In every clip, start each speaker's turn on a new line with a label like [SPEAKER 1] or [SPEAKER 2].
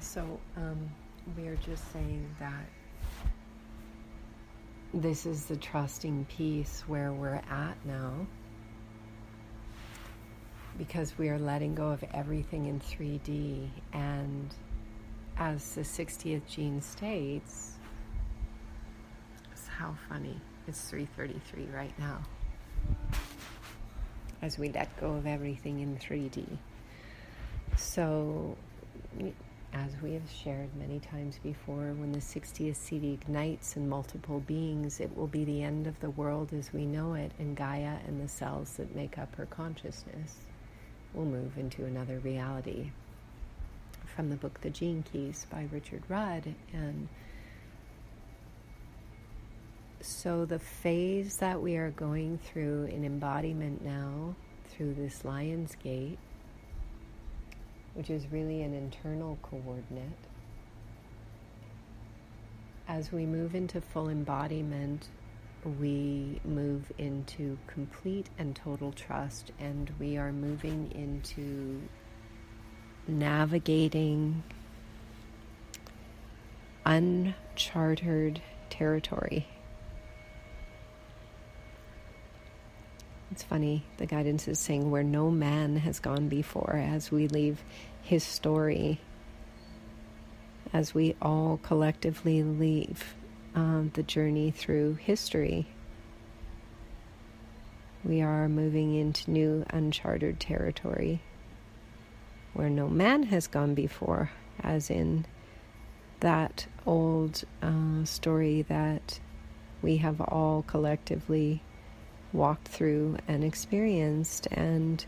[SPEAKER 1] So we're just saying that this is the trusting piece where we're at now, because we are letting go of everything in 3D. And as the 60th gene states, it's how funny, it's 3:33 right now, as we let go of everything in 3D. So, as we have shared many times before, when the 60th seed ignites in multiple beings, it will be the end of the world as we know it, and Gaia and the cells that make up her consciousness will move into another reality. From the book The Gene Keys by Richard Rudd. And so the phase that we are going through in embodiment now, through this Lion's Gate, which is really an internal coordinate, as we move into full embodiment, we move into complete and total trust, and we are moving into navigating uncharted territory. It's funny, the guidance is saying where no man has gone before, as we leave his story, as we all collectively leave the journey through history. We are moving into new uncharted territory where no man has gone before, as in that old story that we have all collectively walked through and experienced. And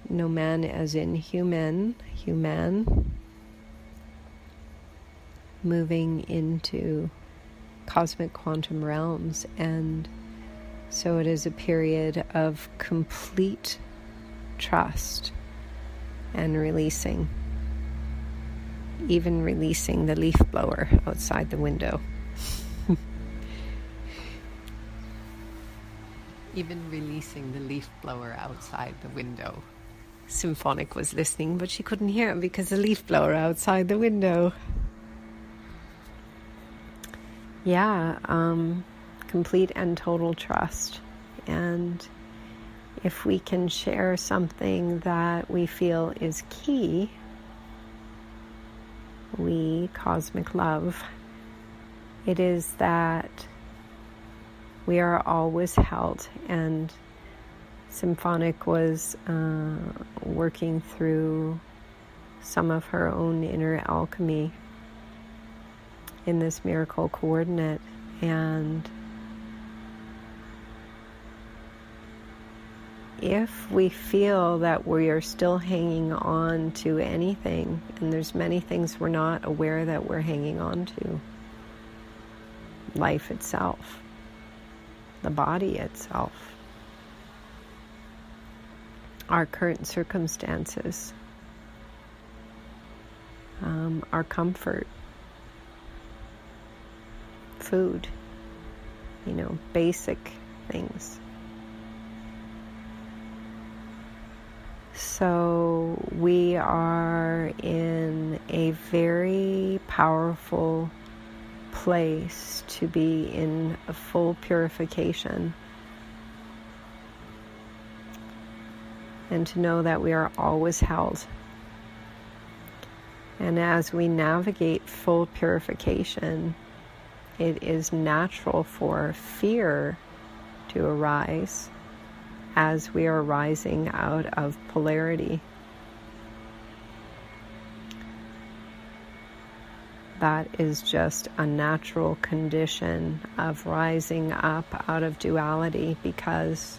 [SPEAKER 1] no man as in human, moving into cosmic quantum realms. And so it is a period of complete trust and releasing, even releasing the leaf blower outside the window. Even releasing the leaf blower outside the window. Symphonic was listening, but she couldn't hear him because the leaf blower outside the window. Yeah, complete and total trust. And if we can share something that we feel is key, we cosmic love, it is that we are always held. And Symphonic was working through some of her own inner alchemy in this miracle coordinate. And if we feel that we are still hanging on to anything, and there's many things we're not aware that we're hanging on to, life itself, the body itself, our current circumstances, our comfort, food, basic things. So we are in a very powerful place to be in a full purification, and to know that we are always held. And as we navigate full purification, it is natural for fear to arise as we are rising out of polarity. That is just a natural condition of rising up out of duality, because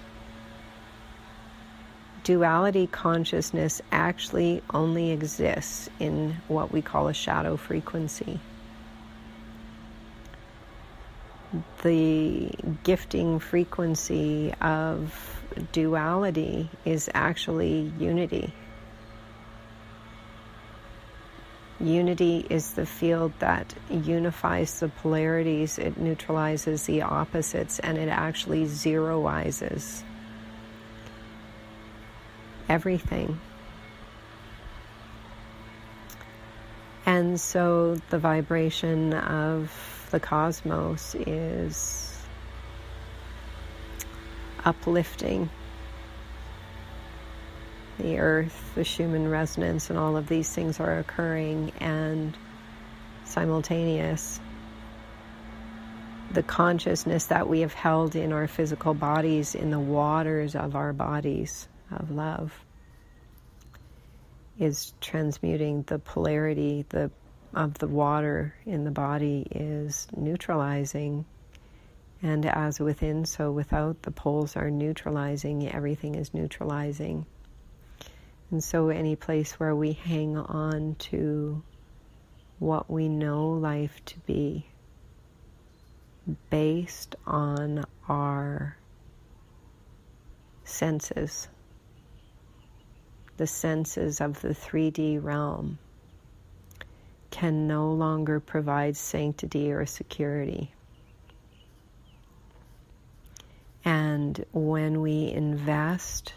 [SPEAKER 1] duality consciousness actually only exists in what we call a shadow frequency. The gifting frequency of duality is actually unity. Unity is the field that unifies the polarities, it neutralizes the opposites, and it actually zeroizes everything. And so the vibration of the cosmos is uplifting the earth, the Schumann resonance, and all of these things are occurring, and simultaneous. The consciousness that we have held in our physical bodies, in the waters of our bodies of love, is transmuting. The polarity of the water in the body is neutralizing. And as within, so without, the poles are neutralizing, everything is neutralizing. And so any place where we hang on to what we know life to be, based on our senses, the senses of the 3D realm, can no longer provide sanctity or security. And when we invest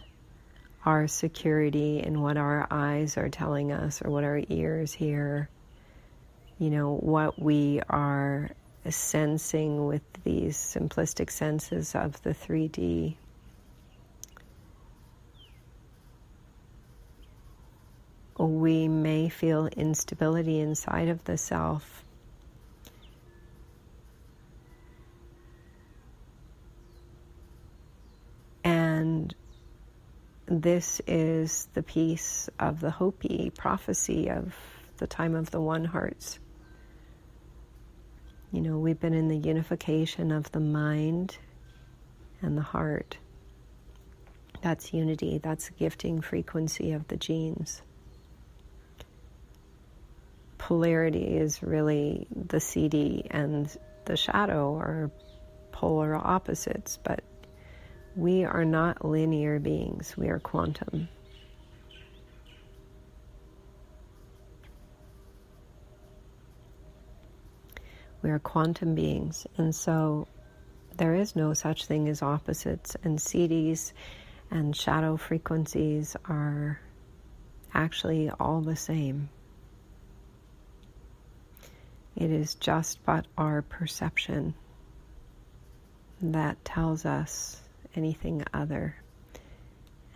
[SPEAKER 1] our security in what our eyes are telling us or what our ears hear, what we are sensing with these simplistic senses of the 3D, we may feel instability inside of the self. And this is the piece of the Hopi prophecy of the time of the One Hearts. We've been in the unification of the mind and the heart. That's unity. That's the gifting frequency of the genes. Polarity is really the CD and the shadow are polar opposites, but we are not linear beings. We are quantum. We are quantum beings, and so there is no such thing as opposites, and CDs and shadow frequencies are actually all the same. It is just but our perception that tells us anything other.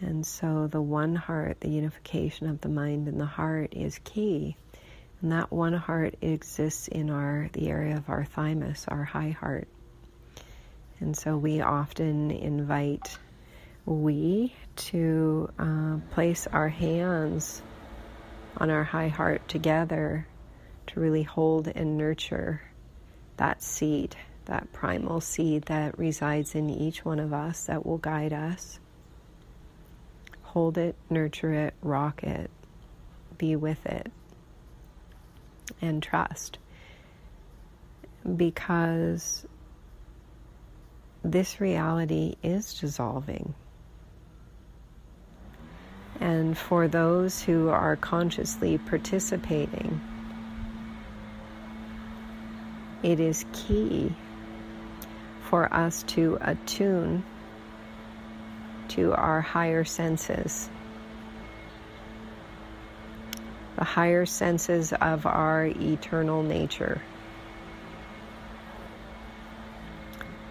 [SPEAKER 1] And so the one heart, the unification of the mind and the heart, is key. And that one heart exists in the area of our thymus, our high heart. And so we often invite to place our hands on our high heart together to really hold and nurture that seed, that primal seed that resides in each one of us that will guide us. Hold it, nurture it, rock it, be with it, and trust. Because this reality is dissolving. And for those who are consciously participating, it is key for us to attune to our higher senses, the higher senses of our eternal nature.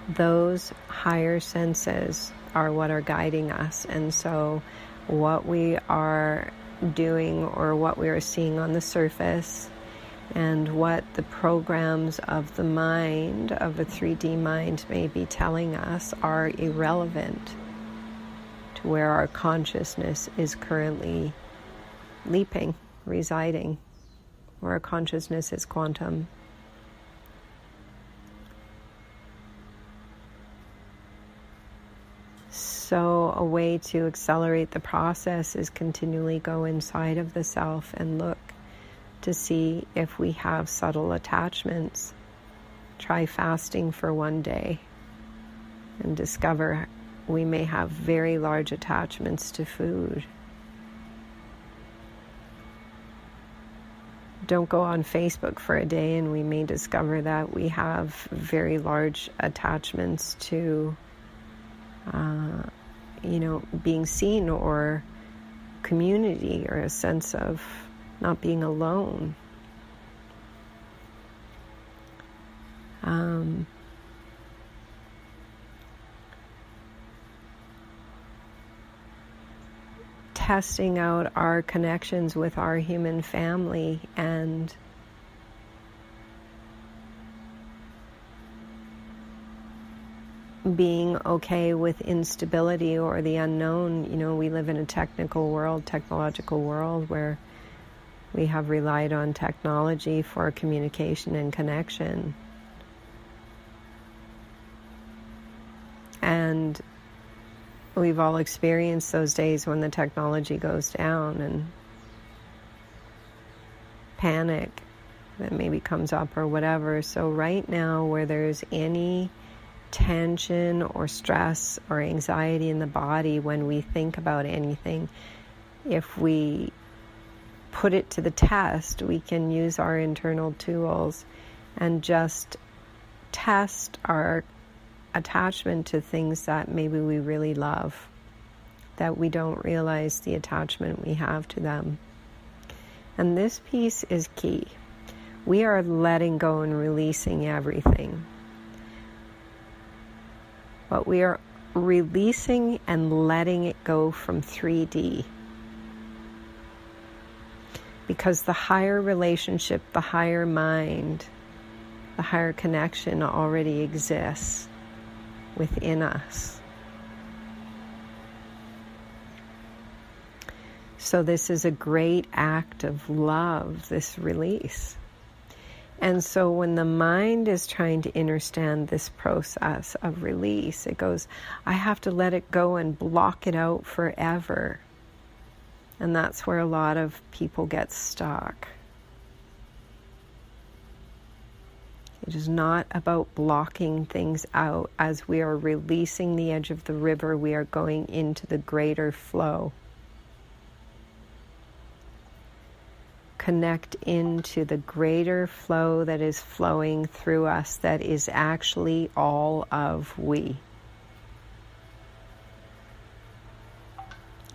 [SPEAKER 1] Those higher senses are what are guiding us, and so what we are doing or what we are seeing on the surface and what the programs of the mind, of a 3D mind, may be telling us are irrelevant to where our consciousness is currently leaping, residing, where our consciousness is quantum. So a way to accelerate the process is continually go inside of the self and look to see if we have subtle attachments. Try fasting for one day and discover we may have very large attachments to food. Don't go on Facebook for a day and we may discover that we have very large attachments to being seen or community or a sense of not being alone. Testing out our connections with our human family and being okay with instability or the unknown. You know, we live in a technological world where we have relied on technology for communication and connection. And we've all experienced those days when the technology goes down and panic that maybe comes up or whatever. So right now, where there's any tension or stress or anxiety in the body when we think about anything, if we put it to the test, we can use our internal tools and just test our attachment to things that maybe we really love, that we don't realize the attachment we have to them. And this piece is key. We are letting go and releasing everything. But we are releasing and letting it go from 3D. Because the higher relationship, the higher mind, the higher connection already exists within us. So this is a great act of love, this release. And so when the mind is trying to understand this process of release, it goes, I have to let it go and block it out forever. And that's where a lot of people get stuck. It is not about blocking things out. As we are releasing the edge of the river, we are going into the greater flow. Connect into the greater flow that is flowing through us, that is actually all of we.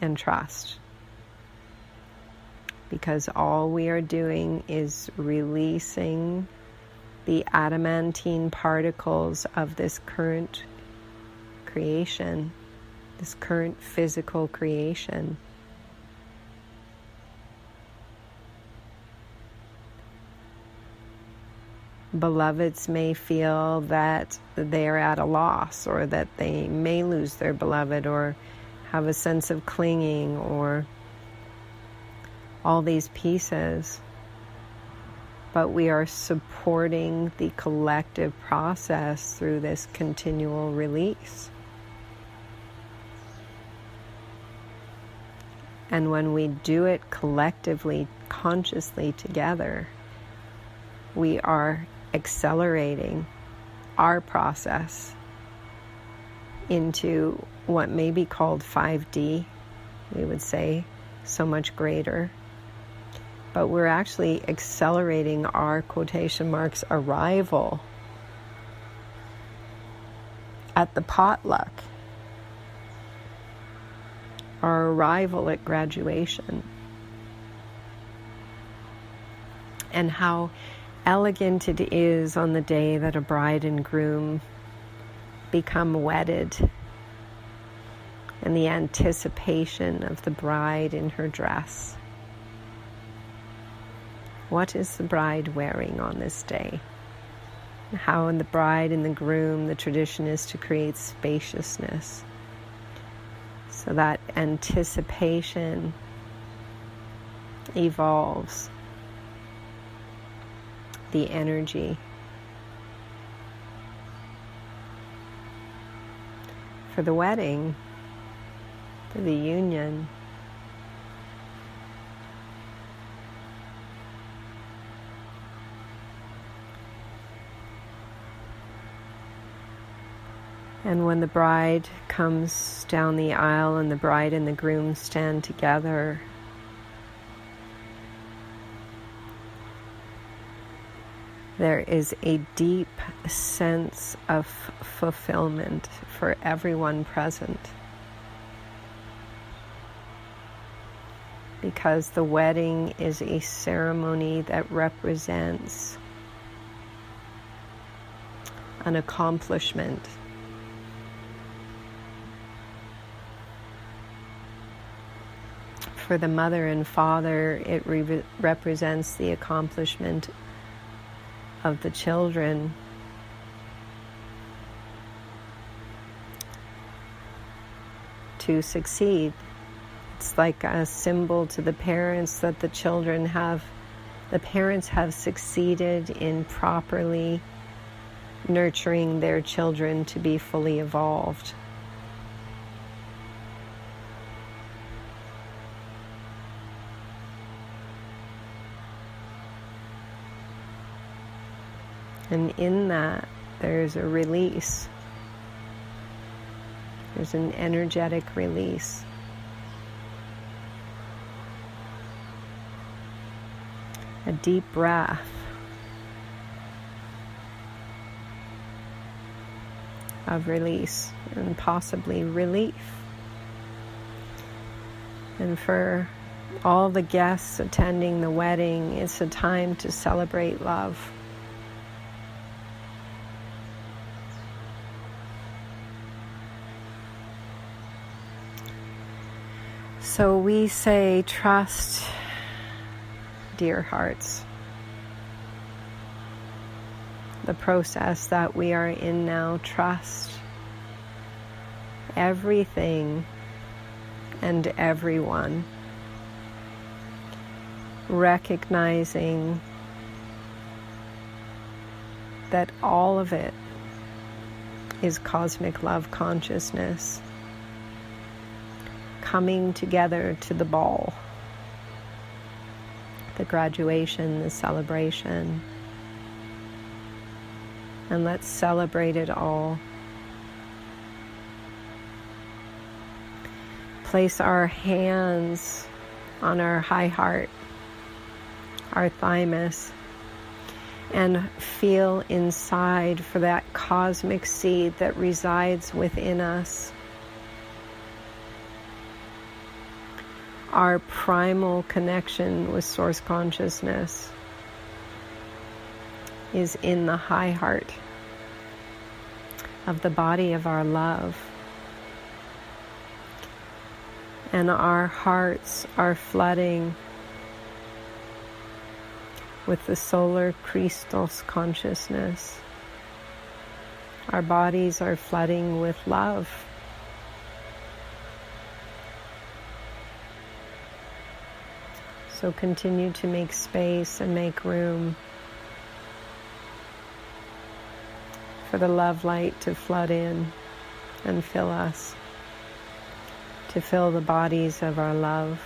[SPEAKER 1] And trust. Because all we are doing is releasing the adamantine particles of this current creation, this current physical creation. Beloveds may feel that they are at a loss, or that they may lose their beloved, or have a sense of clinging, or all these pieces. But we are supporting the collective process through this continual release. And when we do it collectively, consciously together, we are accelerating our process into what may be called 5D, we would say, so much greater. But we're actually accelerating our, quotation marks, arrival at the potluck, our arrival at graduation. And how elegant it is on the day that a bride and groom become wedded, and the anticipation of the bride in her dress. What is the bride wearing on this day? How in the bride and the groom, the tradition is to create spaciousness. So that anticipation evolves the energy. For the wedding, for the union, and when the bride comes down the aisle and the bride and the groom stand together, there is a deep sense of fulfillment for everyone present. Because the wedding is a ceremony that represents an accomplishment. For the mother and father, it represents the accomplishment of the children. To succeed. It's like a symbol to the parents that the parents have succeeded in properly nurturing their children to be fully evolved. And in that, there's a release. There's an energetic release. A deep breath. Of release and possibly relief. And for all the guests attending the wedding, it's a time to celebrate love. So we say, trust, dear hearts, the process that we are in now. Trust everything and everyone, recognizing that all of it is cosmic love consciousness coming together to the ball, the graduation, the celebration. And let's celebrate it all. Place our hands on our high heart, our thymus, and feel inside for that cosmic seed that resides within us. Our primal connection with Source Consciousness is in the high heart of the body of our love. And our hearts are flooding with the solar Christos consciousness. Our bodies are flooding with love. So continue to make space and make room for the love light to flood in and fill us, to fill the bodies of our love.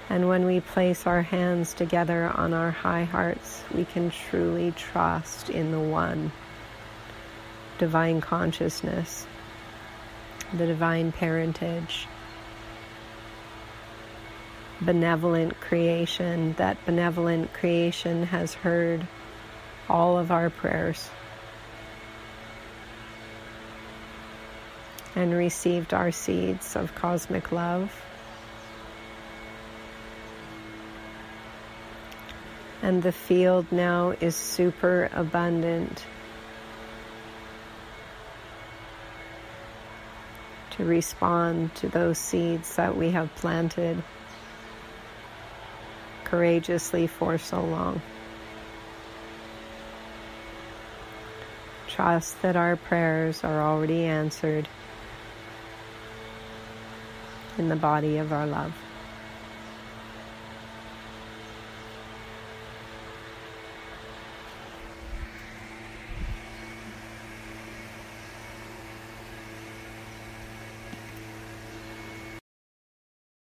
[SPEAKER 1] And when we place our hands together on our high hearts, we can truly trust in the one, divine consciousness, the divine parentage, benevolent creation. That benevolent creation has heard all of our prayers and received our seeds of cosmic love. And the field now is super abundant to respond to those seeds that we have planted courageously for so long. Trust that our prayers are already answered in the body of our love.